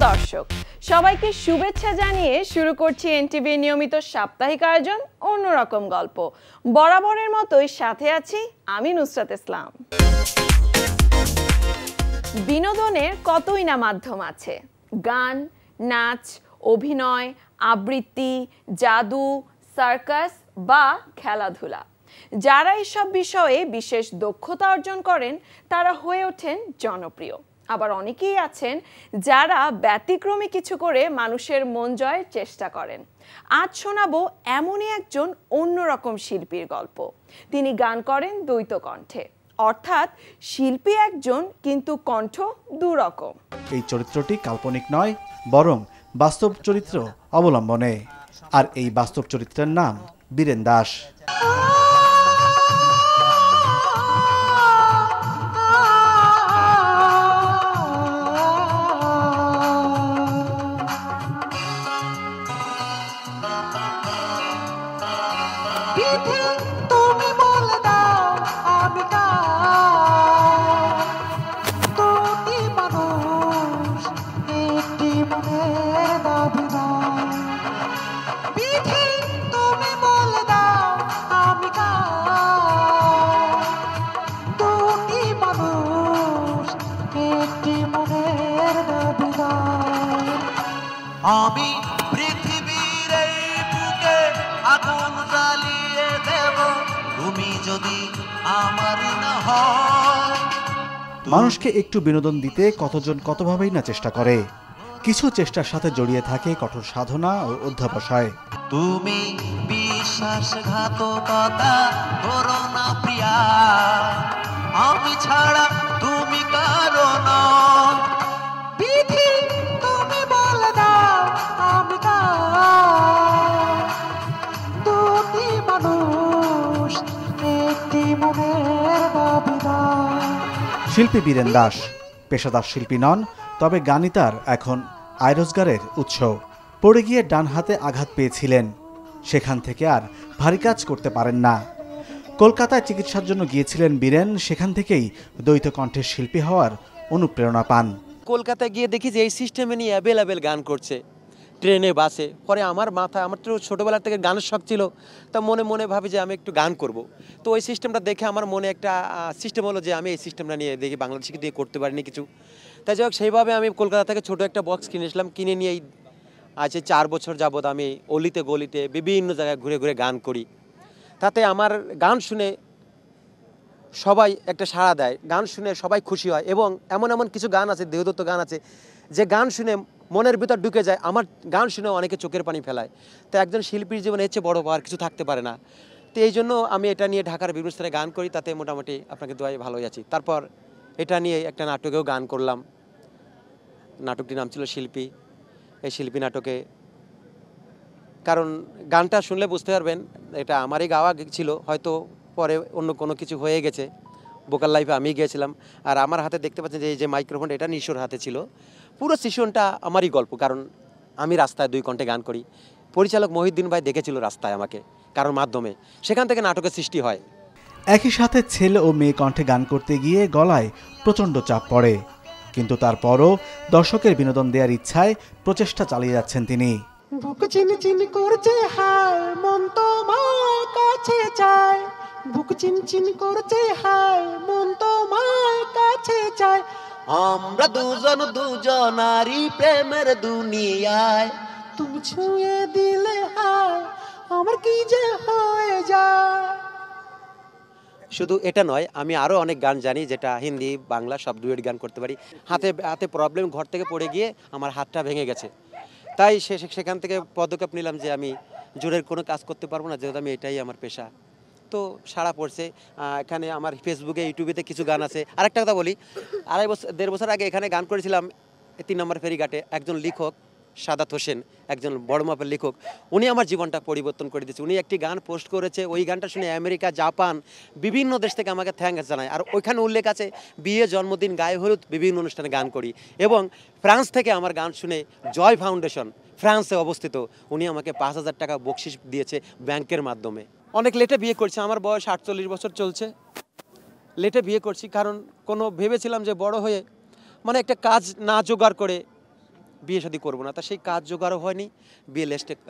দর্শক সবাইকে শুভেচ্ছা জানিয়ে শুরু করছি এনটিভি নিয়মিত সাপ্তাহিক আয়োজন অন্যরকম গল্প। বরাবরের মতোই সাথে আছি আমি নুসরাত ইসলাম। বিনোদনের কতই না মাধ্যম আছে, গান, নাচ, অভিনয়, আবৃত্তি, জাদু, সার্কাস বা খেলাধুলা। যারা এসব বিষয়ে বিশেষ দক্ষতা অর্জন করেন তারা হয়ে ওঠেন জনপ্রিয়। আবার অনেকেই আছেন যারা ব্যতিক্রমী কিছু করে মানুষের মন জয়ের চেষ্টা করেন। আজ শোনাবো এমনই একজন অন্যরকম শিল্পীর গল্প। তিনি গান করেন দ্বৈত কণ্ঠে, অর্থাৎ শিল্পী একজন কিন্তু কণ্ঠ দুরকম। এই চরিত্রটি কাল্পনিক নয়, বরং বাস্তব চরিত্র অবলম্বনে। আর এই বাস্তব চরিত্রের নাম বীরেন দাস। আমি পৃথিবীর এই বুকে আগুন জ্বালিয়ে দেব তুমি যদি আমার না হয়। মানুষকে একটু বিনোদন দিতে কতজন কতভাবেই না চেষ্টা করে। কিছু চেষ্টার সাথে জড়িয়ে থাকে কঠোর সাধনা ও অধ্যবসায়। তুমি বিশ্বাসঘাতকতা করো না প্রিয়া, আমি ছাড়া তুমি কারো না। বিধি তুমি বলে দাও আমি দুটি মানুষ একটি মনের দাবিদার। শিল্পী বীরেন দাস পেশাদার শিল্পী নন, তবে গানই তার এখন আয় রোজগারের উৎস। পড়ে গিয়ে ডান হাতে আঘাত পেয়েছিলেন, সেখান থেকে আর ভারী কাজ করতে পারেন না। কলকাতায় চিকিৎসার জন্য গিয়েছিলেন বীরেন, সেখান থেকেই দ্বৈত কণ্ঠের শিল্পী হওয়ার অনুপ্রেরণা পান। কলকাতায় গিয়ে দেখি যে এই সিস্টেমে নিয়ে অ্যাভেলেবেল গান করছে, ট্রেনে বাসে। পরে আমার তো ছোটোবেলার থেকে গানের শখ ছিল, তা মনে মনে ভাবি যে আমি একটু গান করব। তো ওই সিস্টেমটা দেখে আমার মনে একটা সিস্টেম হলো যে আমি এই সিস্টেমটা নিয়ে দেখি বাংলাদেশে দিয়ে করতে পারিনি কিছু। তাই যাই হোক, সেইভাবে আমি কলকাতা থেকে ছোটো একটা বক্স কিনেছিলাম। কিনে নিয়ে আজ 4 বছর যাবৎ আমি অলিতে গলিতে বিভিন্ন জায়গায় ঘুরে ঘুরে গান করি। তাতে আমার গান শুনে সবাই একটা সাড়া দেয়, গান শুনে সবাই খুশি হয়। এবং এমন এমন কিছু গান আছে, দেহদত্ত গান আছে, যে গান শুনে মনের ভিতর ঢুকে যায়। আমার গান শুনেও অনেকে চোখের পানি ফেলায়। তো একজন শিল্পীর জীবনে এর চেয়ে বড় আর কিছু থাকতে পারে না। তো এই জন্য আমি এটা নিয়ে ঢাকার বিভিন্ন স্থানে গান করি, তাতে মোটামুটি আপনাকে দোয়ায় ভালোই আছি। তারপর এটা নিয়ে একটা নাটকেও গান করলাম। নাটকটির নাম ছিল শিল্পী। এই শিল্পী নাটকে, কারণ গানটা শুনলে বুঝতে পারবেন এটা আমারই গাওয়া ছিল, হয়তো পরে অন্য কোনো কিছু হয়ে গেছে। ভোকাল লাইফে আমি গিয়েছিলাম। আর আমার হাতে দেখতে পাচ্ছেন যে এই যে মাইক্রোফোন, এটা নিশোর হাতে ছিল। পুরো সেশনটা আমারই গল্প, কারণ আমি রাস্তায় 2 কণ্ঠে গান করি। পরিচালক মহিউদ্দিন ভাই দেখেছিল রাস্তায় আমাকে, কারোর মাধ্যমে, সেখান থেকে নাটকের সৃষ্টি হয়। একই সাথে ছেলে ও মেয়ে কণ্ঠে গান করতে গিয়ে গলায় প্রচণ্ড চাপ পড়ে, কিন্তু তারপরও দর্শকের বিনোদন দেওয়ার ইচ্ছায় প্রচেষ্টা চালিয়ে যাচ্ছেন তিনি। বুক চিনচিন করছে হায়, মন তোমার কাছে চায়। বুক চিনচিন করছে হায়, মন তোমার কাছে চায়। আমরা দুজনারই প্রেমের দুনিয়ায়। তুমি ছুঁয়ে দিলে হায়, আমার কি যে হয়ে যায়। শুধু এটা নয়, আমি আরও অনেক গান জানি, যেটা হিন্দি বাংলা সব ডুয়েট গান করতে পারি। হাতে প্রবলেম, ঘর থেকে পড়ে গিয়ে আমার হাতটা ভেঙে গেছে। তাই সেখান থেকে পদক্ষেপ নিলাম যে আমি জোরের কোনো কাজ করতে পারবো না, যেহেতু আমি এটাই আমার পেশা। তো সাড়া পড়ছে। এখানে আমার ফেসবুকে, ইউটিউবেতে কিছু গান আছে। আরেকটা কথা বলি, 1.5 বছর আগে এখানে গান করেছিলাম 3 নম্বর ফেরিঘাটে। একজন লেখক সাদাত হোসেন, একজন বড় মাপের লেখক, উনি আমার জীবনটা পরিবর্তন করে দিয়েছে। উনি একটি গান পোস্ট করেছে, ওই গানটা শুনে আমেরিকা, জাপান, বিভিন্ন দেশ থেকে আমাকে থ্যাঙ্কস জানায়। আর ওইখানে উল্লেখ আছে বিয়ে, জন্মদিন, গায়ে হলুদ, বিভিন্ন অনুষ্ঠানে গান করি। এবং ফ্রান্স থেকে আমার গান শুনে জয় ফাউন্ডেশন, ফ্রান্সে অবস্থিত, উনি আমাকে 5,000 টাকা বকশিশ দিয়েছে ব্যাংকের মাধ্যমে। অনেক লেটে বিয়ে করছি, আমার বয়স 48 বছর চলছে। লেটে বিয়ে করছি কারণ ভেবেছিলাম যে বড় হয়ে মানে একটা কাজ না জোগাড় করে বিয়ে শাদী করবো না, তা সেই কাজ জোগাড়ও হয়নি বিয়ে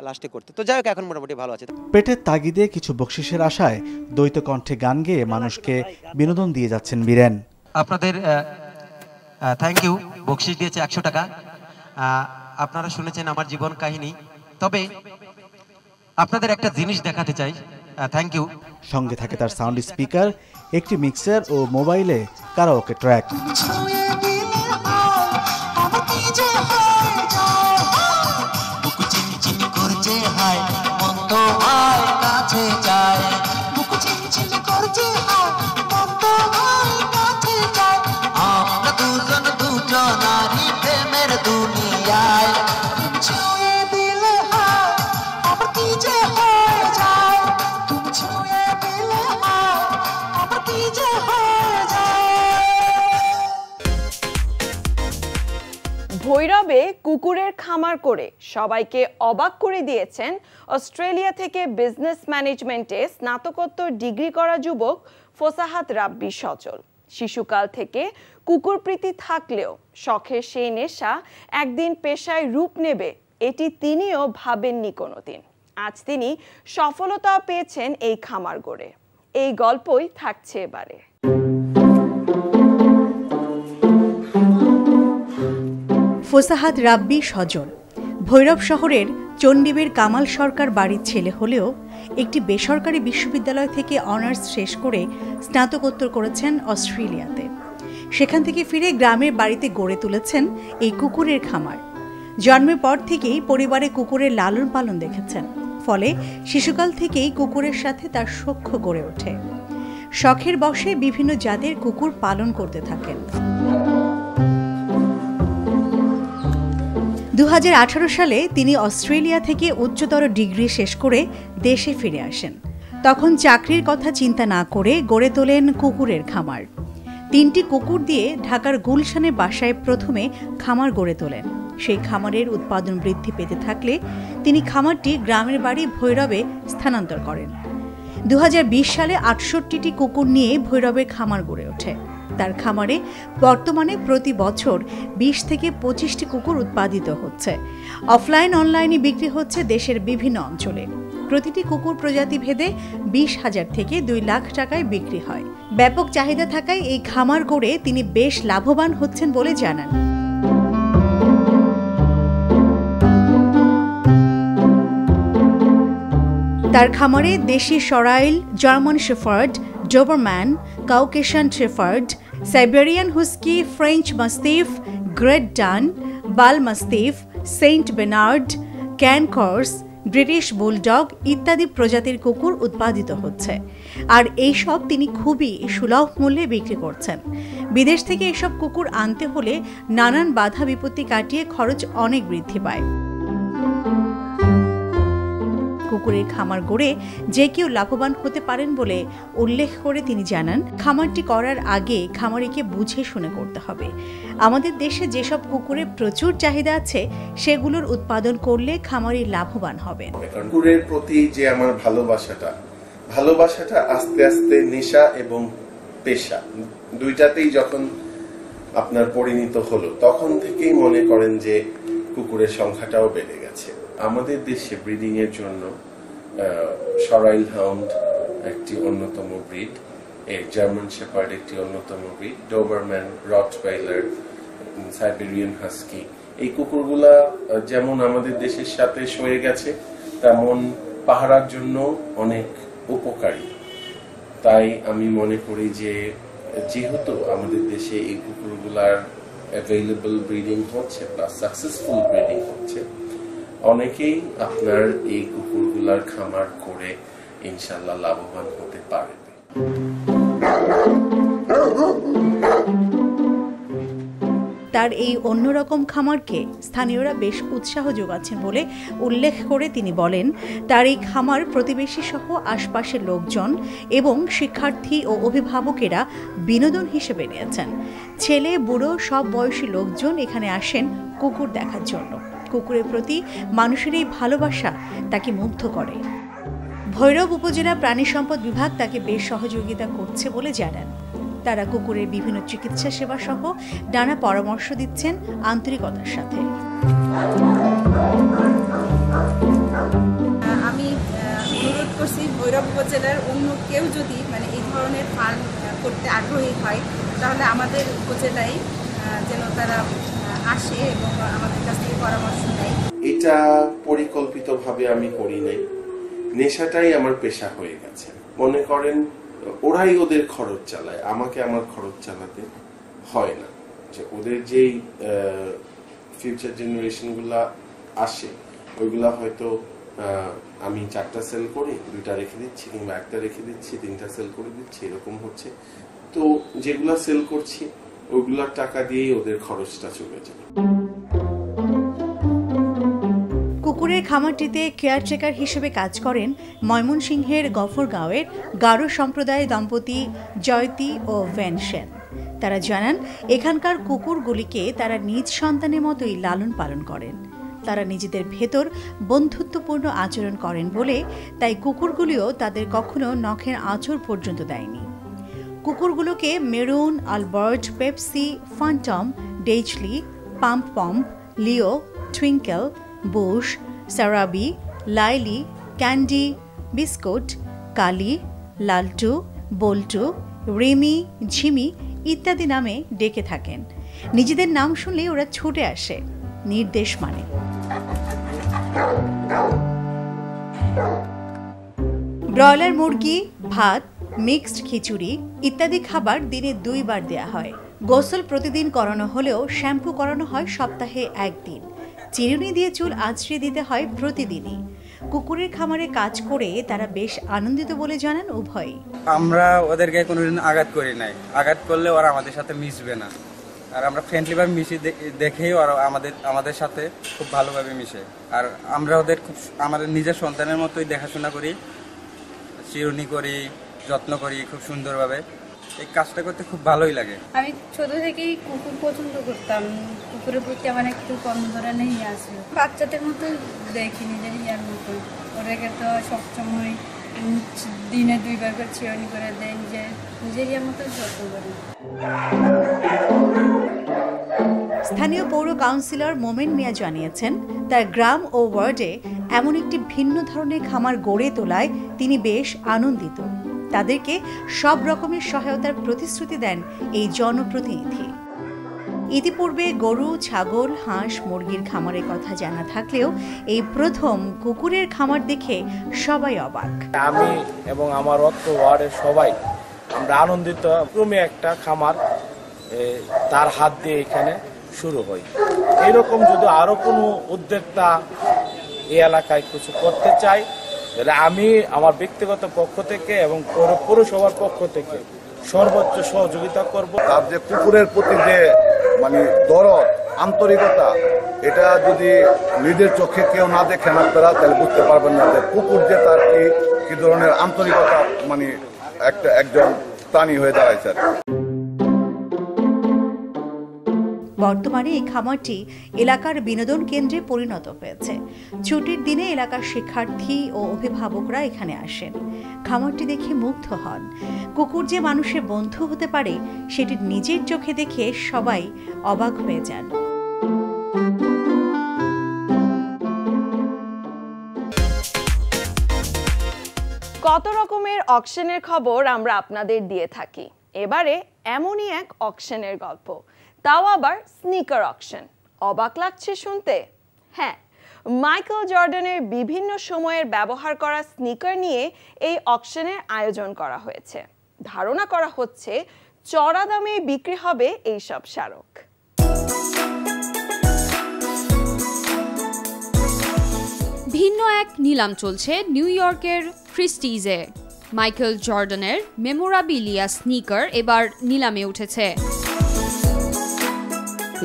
লাস্টে করতে। তো যাই হোক, এখন মোটামুটি ভালো আছে। পেটের তাগিদে কিছু বকশিসের আশায় দ্বৈত কণ্ঠে গান গেয়ে মানুষকে বিনোদন দিয়ে যাচ্ছেন বীরেন। আপনাদের থ্যাংক ইউ, বকশিস দিয়েছে 100 টাকা। আপনারা শুনেছেন আমার জীবন কাহিনী, তবে আপনাদের একটা জিনিস দেখাতে চাই। Thank you. সঙ্গে থাকে তার সাউন্ড স্পিকার, একটি মিক্সার ও মোবাইলে কারাওকে ট্র্যাক। ভৈরবে কুকুরের খামার করে সবাইকে অবাক করে দিয়েছেন অস্ট্রেলিয়া থেকে বিজনেস ম্যানেজমেন্টে স্নাতকোত্তর ডিগ্রি করা যুবক ফোসাহাত রাব্বি সজল। শিশুকাল থেকে কুকুর প্রীতি থাকলেও শখের সেই নেশা একদিন পেশায় রূপ নেবে, এটি তিনিও ভাবেননি কোনোদিন। আজ তিনি সফলতাও পেয়েছেন এই খামার গড়ে। এই গল্পই থাকছে এবারে। ফোসাহাত রাব্বি সজল ভৈরব শহরের চণ্ডীবের কামাল সরকার বাড়ির ছেলে হলেও একটি বেসরকারি বিশ্ববিদ্যালয় থেকে অনার্স শেষ করে স্নাতকোত্তর করেছেন অস্ট্রেলিয়াতে। সেখান থেকে ফিরে গ্রামের বাড়িতে গড়ে তুলেছেন এই কুকুরের খামার। জন্মের পর থেকেই পরিবারে কুকুরের লালন পালন দেখেছেন, ফলে শিশুকাল থেকেই কুকুরের সাথে তার সখ্য গড়ে ওঠে। শখের বশে বিভিন্ন জাতের কুকুর পালন করতে থাকেন। 2018 সালে তিনি অস্ট্রেলিয়া থেকে উচ্চতর ডিগ্রি শেষ করে দেশে ফিরে আসেন। তখন চাকরির কথা চিন্তা না করে গড়ে তোলেন কুকুরের খামার। 3টি কুকুর দিয়ে ঢাকার গুলশানের বাসায় প্রথমে খামার গড়ে তোলেন। সেই খামারের উৎপাদন বৃদ্ধি পেতে থাকলে তিনি খামারটি গ্রামের বাড়ি ভৈরবে স্থানান্তর করেন। 2020 সালে 68টি কুকুর নিয়ে ভৈরবের খামার গড়ে ওঠে। তার খামারে বর্তমানে প্রতি বছর 20 থেকে 25টি কুকুর উৎপাদিত হচ্ছে। অফলাইন অনলাইনে বিক্রি হচ্ছে দেশের বিভিন্ন অঞ্চলে। প্রতিটি কুকুর প্রজাতি ভেদে 20,000 থেকে 2 লাখ টাকায় বিক্রি হয়। ব্যাপক চাহিদা থাকায় এই খামার গড়ে তিনি বেশ লাভবান হচ্ছেন বলে জানান। তার খামারে দেশি Sarail, German shepherd, Doberman, Caucasian shepherd, Siberian husky, French mastiff, great Dane, bull mastiff, Saint Bernard, Cane Corso, British bulldog ইত্যাদি প্রজাতির কুকুর উৎপাদিত হচ্ছে। আর এইসব তিনি খুবই সুলভ মূল্যে বিক্রি করছেন। বিদেশ থেকে এসব কুকুর আনতে হলে নানান বাধা বিপত্তি কাটিয়ে খরচ অনেক বৃদ্ধি পায়। কুকুরের খামার গড়ে যে কেউ লাভবান হতে পারেন বলে উল্লেখ করে তিনি জানান, খামারটি করার আগে খামারিকে বুঝে শুনে করতে হবে। আমাদের দেশে যেসব কুকুরের প্রচুর চাহিদা আছে সেগুলোর উৎপাদন করলে খামারি লাভবান হবেন। কুকুরের প্রতি যে আমার ভালোবাসাটা আস্তে আস্তে নেশা এবং পেশা দুইটাতেই যখন আপনার পরিণত হলো, তখন থেকেই মনে করেন যে কুকুরের সংখ্যাটাও বেড়ে গেছে। আমাদের দেশে ব্রিডিং এর জন্য সরাইল হাউন্ড একটি অন্যতম ব্রিড, জার্মান শেপার্ড একটি অন্যতম breed, Dobermann, Rottweiler, Siberian husky, এই কুকুরগুলা যেমন আমাদের দেশের সাথে সয়ে গেছে, তেমন পাহারার জন্য অনেক উপকারী। তাই আমি মনে করি যে যেহেতু আমাদের দেশে এই কুকুরগুলার অ্যাভেলেবল ব্রিডিং হচ্ছে প্লাস সাকসেসফুল ব্রিডিং হচ্ছে, অনেকেই আপনার এই কুকুরগুলার খামার করে ইনশাল্লাহ লাভবান হতে পারবে। তার এই অন্যরকম খামারকে স্থানীয়রা বেশ উৎসাহ যোগাচ্ছেন বলে উল্লেখ করে তিনি বলেন, তার এই খামার প্রতিবেশী সহ আশপাশের লোকজন এবং শিক্ষার্থী ও অভিভাবকেরা বিনোদন হিসেবে নিয়েছেন। ছেলে বুড়ো সব বয়সী লোকজন এখানে আসেন কুকুর দেখার জন্য। কুকুরের প্রতি মানুষের এই ভালোবাসা তাকে মুগ্ধ করে। ভৈরব উপজেলা প্রাণী সম্পদ বিভাগ তাকে বেশ সহযোগিতা করছে বলে জানান। তারা কুকুরের বিভিন্ন চিকিৎসা সেবা সহ নানা পরামর্শ দিচ্ছেন আন্তরিকতার সাথে। আমি অনুরোধ করছি ভৈরব উপজেলার অন্য কেউ যদি মানে এই ধরনের ফার্ম করতে আগ্রহী হয় তাহলে আমাদের উপজেলায় যেন তারা আসে এবং আমাদের কাছ থেকে পরামর্শ নেয়। এটা পরিকল্পিতভাবে আমি করি নাই, নেশাটাই আমার পেশা হয়ে গেছে। মনে করেন ওরাই ওদের খরচ চালায়, আমাকে আমার খরচ চালাতে হয় না। যে ওদের যেই ফিউচার জেনারেশন গুলা আসে ওইগুলা হয়তো আমি 4টা সেল করি, 2টা রেখে দিচ্ছি কিংবা 1টা রেখে দিচ্ছি, 3টা সেল করে দিচ্ছি, এরকম হচ্ছে। তো যেগুলা সেল করছি ওইগুলার টাকা দিয়েই ওদের খরচটা চলে যায়। কুকুরের খামারটিতে কেয়ারটেকার হিসেবে কাজ করেন ময়মনসিংহের গফরগাঁওয়ের গারো সম্প্রদায় দম্পতি জয়তী ও ভেন সেন। তারা জানান এখানকার কুকুরগুলিকে তারা নিজ সন্তানের মতোই লালন পালন করেন। তারা নিজেদের ভেতর বন্ধুত্বপূর্ণ আচরণ করেন বলে তাই কুকুরগুলিও তাদের কখনো নখের আঁচড় পর্যন্ত দেয়নি। কুকুরগুলোকে মেরুন, আলবার্ট, পেপসি, ফান্টম, ডেইচলি, পাম্প পম্প, লিও, টুইঙ্কেল, বুশ, সারাবি, Laili, Candy, Biscuit, Kali, Laltu, Boltu, Remy, Jhimi ইত্যাদি নামে ডেকে থাকেন। নিজেদের নাম শুনলে ওরা ছুটে আসে, নির্দেশ মানে। ব্রয়লার মুরগি, ভাত, মিক্সড খিচুড়ি ইত্যাদি খাবার দিনে 2 বার দেয়া হয়। গোসল প্রতিদিন করানো হলেও শ্যাম্পু করানো হয় সপ্তাহে 1 দিন। চিরুনি দিয়ে চুল আঁচড়ে দিতে হয় প্রতিদিনই। কুকুরের খামারে কাজ করে তারা বেশ আনন্দিত বলে জানান উভয়ই। আমরা ওদেরকে কোনোদিন আঘাত করি নাই, আঘাত করলে ওরা আমাদের সাথে মিশবে না। আর আমরা ফ্রেন্ডলিভাবে মিশি দেখেই ওরা আমাদের সাথে খুব ভালোভাবে মিশে। আর আমরা ওদের খুব আমাদের নিজের সন্তানের মতোই দেখাশোনা করি, চিরুনি করি, যত্ন করি খুব সুন্দরভাবে। এই কাজটা করতে খুব ভালোই লাগে। আমি ছোট থেকেই কুকুর পছন্দ করতাম, কুকুরের প্রতি আমার একটু কম ধরনের ইয়ে আছে। বাচ্চাদের মতো দেখি, নিজের ইয়ার মতো। ওদেরকে তো সবসময় দিনে 2 বার করে চিরুনি করে দেয়, নিজের ইয়ার মতো যত্ন করি। স্থানীয় পৌর কাউন্সিলর মোমেন মিয়া জানিয়েছেন তার গ্রাম ও ওয়ার্ডে এমন একটি ভিন্ন ধরনের খামার গড়ে তোলায় তিনি বেশ আনন্দিত। তাদেরকে সব রকমের সহায়তার প্রতিশ্রুতি দেন এই জনপ্রতিনিধি। ইতিপূর্বে গরু, ছাগল, হাঁস, মুরগির খামারের কথা জানা থাকলেও এই প্রথম কুকুরের খামার দেখে সবাই অবাক। আমি এবং আমার অত্র ওয়ার্ডের সবাই আমরা আনন্দিত। ক্রমে একটা খামার তার হাত দিয়ে এখানে শুরু হয়। এরকম যদি আরো কোনো উদ্যোক্তা এই এলাকায় কিছু করতে চাই তাহলে আমি আমার ব্যক্তিগত পক্ষ থেকে এবং পৌরসভার পক্ষ থেকে সর্বোচ্চ সহযোগিতা করব। তার যে কুকুরের প্রতি যে মানে দরদ, আন্তরিকতা, এটা যদি নিজের চোখে কেউ না দেখেন আপনারা তাহলে বুঝতে পারবেন না যে কুকুর যে তার কি ধরনের আন্তরিকতা মানে একজন প্রাণী হয়ে দাঁড়াইছে। বর্তমানে এই খামারটি এলাকার বিনোদন কেন্দ্রে পরিণত হয়েছে। ছুটির দিনে এলাকার শিক্ষার্থী ও অভিভাবকরা এখানে আসেন। খামারটি দেখে মুগ্ধ হন। কুকুর যে মানুষের বন্ধু হতে পারে সেটি নিজের চোখে দেখে সবাই অবাক হয়ে যান। কত রকমের অকশনের খবর আমরা আপনাদের দিয়ে থাকি। এবারে এমনই এক অকশনের গল্প, তাও আবার স্নিকার অকশন। অবাক লাগছে শুনতে? হ্যাঁ, মাইকেল জর্ডানের বিভিন্ন সময়ের ব্যবহার করা স্নিকার নিয়ে এই অকশনের আয়োজন করা হয়েছে। ধারণা করা হচ্ছে চড়া দামে বিক্রি হবে এইসব স্মারক। ভিন্ন এক নিলাম চলছে নিউ ইয়র্কের ক্রিস্টিজে। মাইকেল জর্ডানের মেমোরাবিলিয়া স্নিকার এবার নিলামে উঠেছে।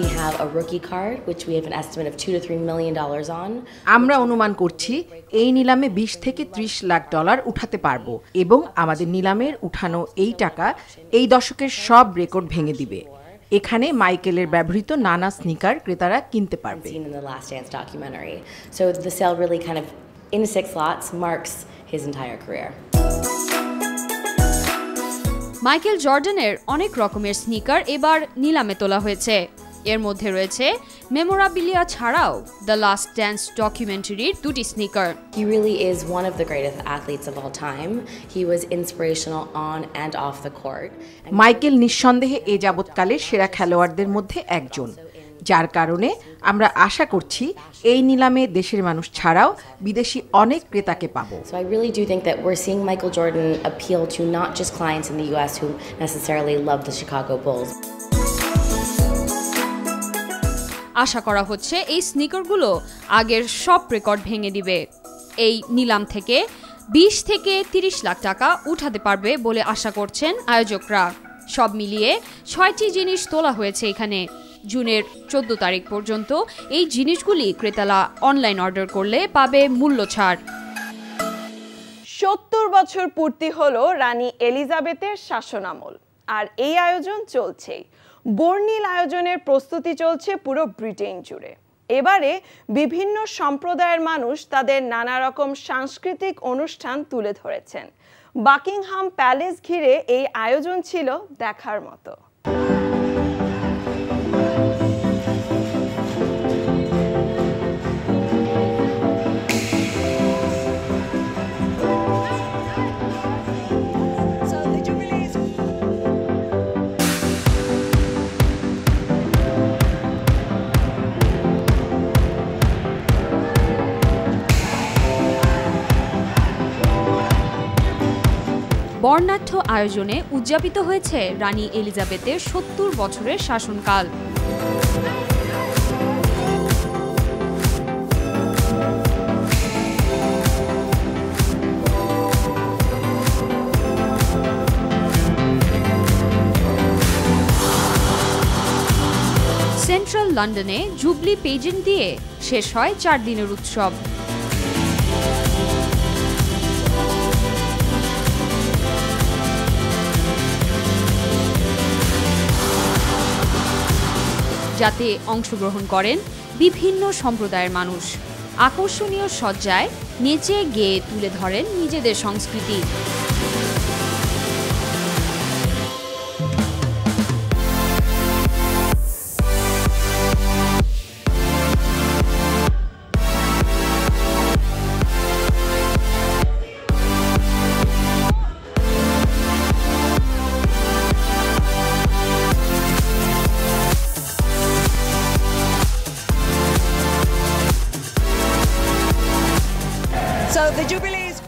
We have a rookie card which we have an estimate of $2 to $3 million on. আমরা অনুমান করছি এই নিলামে 20 থেকে 30 লাখ ডলার উঠাতে পারবো এবং আমাদের নিলামের উঠানো এই টাকা এই দশকের সব রেকর্ড ভেঙে দিবে। এখানে মাইকেলের ব্যবহৃত নানা স্নিকার ক্রেতারা কিনতে পারবে। In the Last Dance documentary. So the sale really kind of in 6 lots marks his entire career. Michael জর্ডানের অনেক রকমের স্নিকার এবার নিলামে তোলা হয়েছে। এর মধ্যে রয়েছে মেমোরাবিলিয়া ছাড়াও দ্য লাস্ট ড্যান্স ডকুমেন্টারির 2টি sneaker. He really is one of the greatest athletes of all time. He was inspirational on and off the court. Michael নিঃসন্দেহে এ যাবৎকালের সেরা খেলোয়াড়দের মধ্যে একজন, যার কারণে আমরা আশা করছি এই নিলামে দেশের মানুষ ছাড়াও বিদেশি অনেক ক্রেতাকে পাবো। So I really do think that we're seeing Michael Jordan appeal to not just clients in the US who necessarily love the Chicago Bulls. আশা করা হচ্ছে এই স্নিকারগুলো আগের সব রেকর্ড ভেঙে দিবে। এই নিলাম থেকে 20 থেকে 30 লাখ টাকা উঠাতে পারবে বলে আশা করছেন আয়োজকরা। সব মিলিয়ে 6টি জিনিস তোলা হয়েছে এখানে। জুনের 14 তারিখ পর্যন্ত এই জিনিসগুলি ক্রেতারা অনলাইন অর্ডার করলে পাবে মূল্য ছাড়। 70 বছর পূর্তি হলো রানী এলিজাবেথের শাসনামল, আর এই আয়োজন চলছেই। বর্ণিল আয়োজনের প্রস্তুতি চলছে পুরো ব্রিটেন জুড়ে। এবারে বিভিন্ন সম্প্রদায়ের মানুষ তাদের নানা রকম সাংস্কৃতিক অনুষ্ঠান তুলে ধরেছেন। বাকিংহাম প্যালেস ঘিরে এই আয়োজন ছিল দেখার মতো। বর্ণাঢ্য আয়োজনে উদযাপিত হয়েছে রানী এলিজাবেথের 70 বছরের শাসনকাল। সেন্ট্রাল লন্ডনে জুবলি পেজেন্ট দিয়ে শেষ হয় 4 দিনের উৎসব। যাতে অংশগ্রহণ করেন বিভিন্ন সম্প্রদায়ের মানুষ। আকর্ষণীয় সজ্জায় নেচে গেয়ে তুলে ধরেন নিজেদের সংস্কৃতি।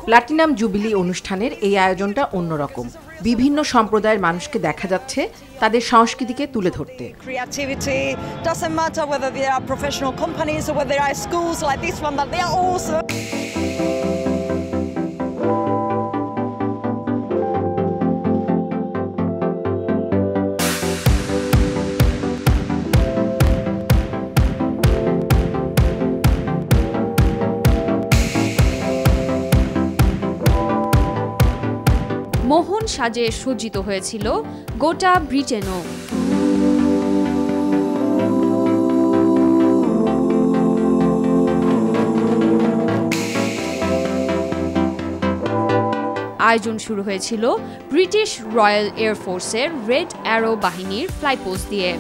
প্লাটিনাম জুবিলি অনুষ্ঠানের এই আয়োজনটা অন্যরকম। বিভিন্ন সম্প্রদায়ের মানুষকে দেখা যাচ্ছে তাদের সংস্কৃতিকে তুলে ধরতে। Creativity doesn't matter whether they are professional companies or whether they are schools like this one, that they are also মোহন সাজে সজ্জিত হয়েছিল গোটা ব্রিটেনও। আয়োজন শুরু হয়েছিল ব্রিটিশ রয়্যাল এয়ারফোর্সের রেড অ্যারো বাহিনীর ফ্লাইপোস্ট দিয়ে।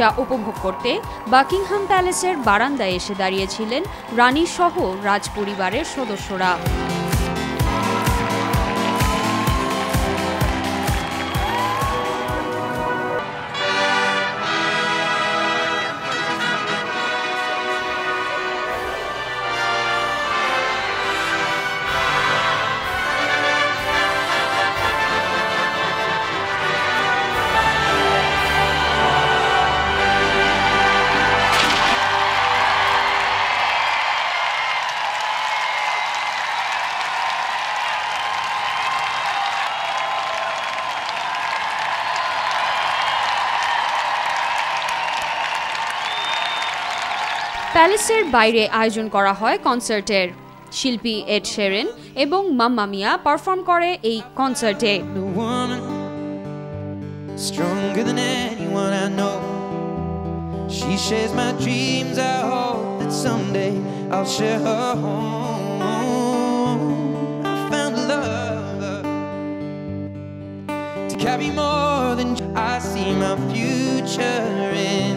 যা উপভোগ করতে বাকিংহাম প্যালেসের বারান্দায় এসে দাঁড়িয়েছিলেন রানী সহ রাজপরিবারের সদস্যরা। প্যালেসের বাইরে আয়োজন করা হয় কনসার্টের। শিল্পী এড শেরেন এবং মাম্মা মিয়া পারফর্ম করে এই কনসার্টে। Stronger than anyone I know. She shares my dreams. I hope that that someday I'll share her home. I found love to carry more than I see my future in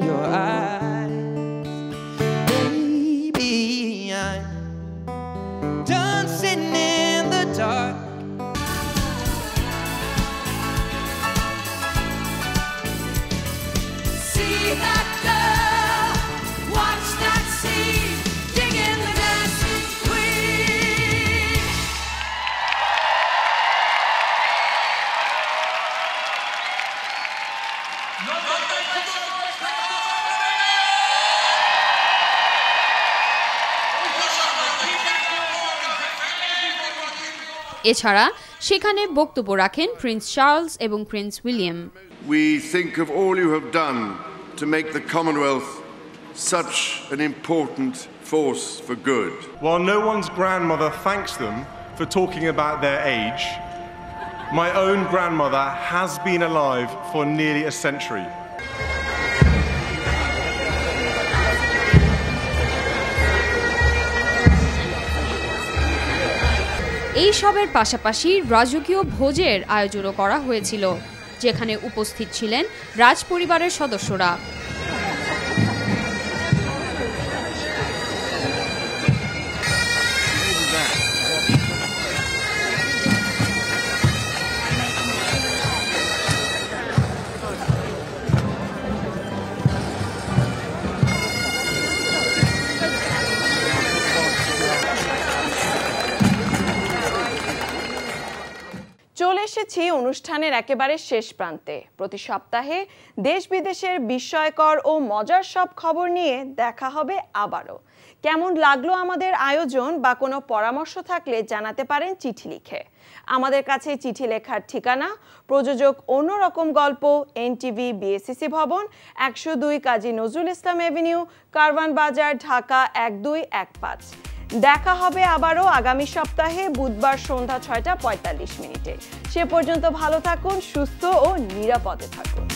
your eyes. Baby, I'm done sitting in the dark. See that girl, watch that scene, dig in the dancing queen. এছাড়া সেখানে বক্তব্য রাখেন Prince Charles এবং Prince William. We think of all you have done to make the Commonwealth such an important force for good. While no one's grandmother thanks them for talking about their age, my own grandmother has been alive for nearly a century. এই সবের পাশাপাশি রাজকীয় ভোজের আয়োজনও করা হয়েছিল, যেখানে উপস্থিত ছিলেন রাজপরিবারের সদস্যরা। চলে এসেছি অনুষ্ঠানের একেবারে শেষ প্রান্তে। প্রতি সপ্তাহে দেশ বিদেশের বিস্ময়কর ও মজার সব খবর নিয়ে দেখা হবে আবারও। কেমন লাগলো আমাদের আয়োজন বা কোনো পরামর্শ থাকলে জানাতে পারেন চিঠি লিখে। আমাদের কাছে চিঠি লেখার ঠিকানা প্রযোজক অন্যরকম গল্প, এনটিভি, বিএসসিসি ভবন, 102 কাজী নজরুল ইসলাম এভিনিউ, কারওয়ান বাজার, ঢাকা 1215। দেখা হবে আবারও আগামী সপ্তাহে বুধবার সন্ধ্যা 6টা 45 মিনিটে। সে পর্যন্ত ভালো থাকুন, সুস্থ ও নিরাপদে থাকুন।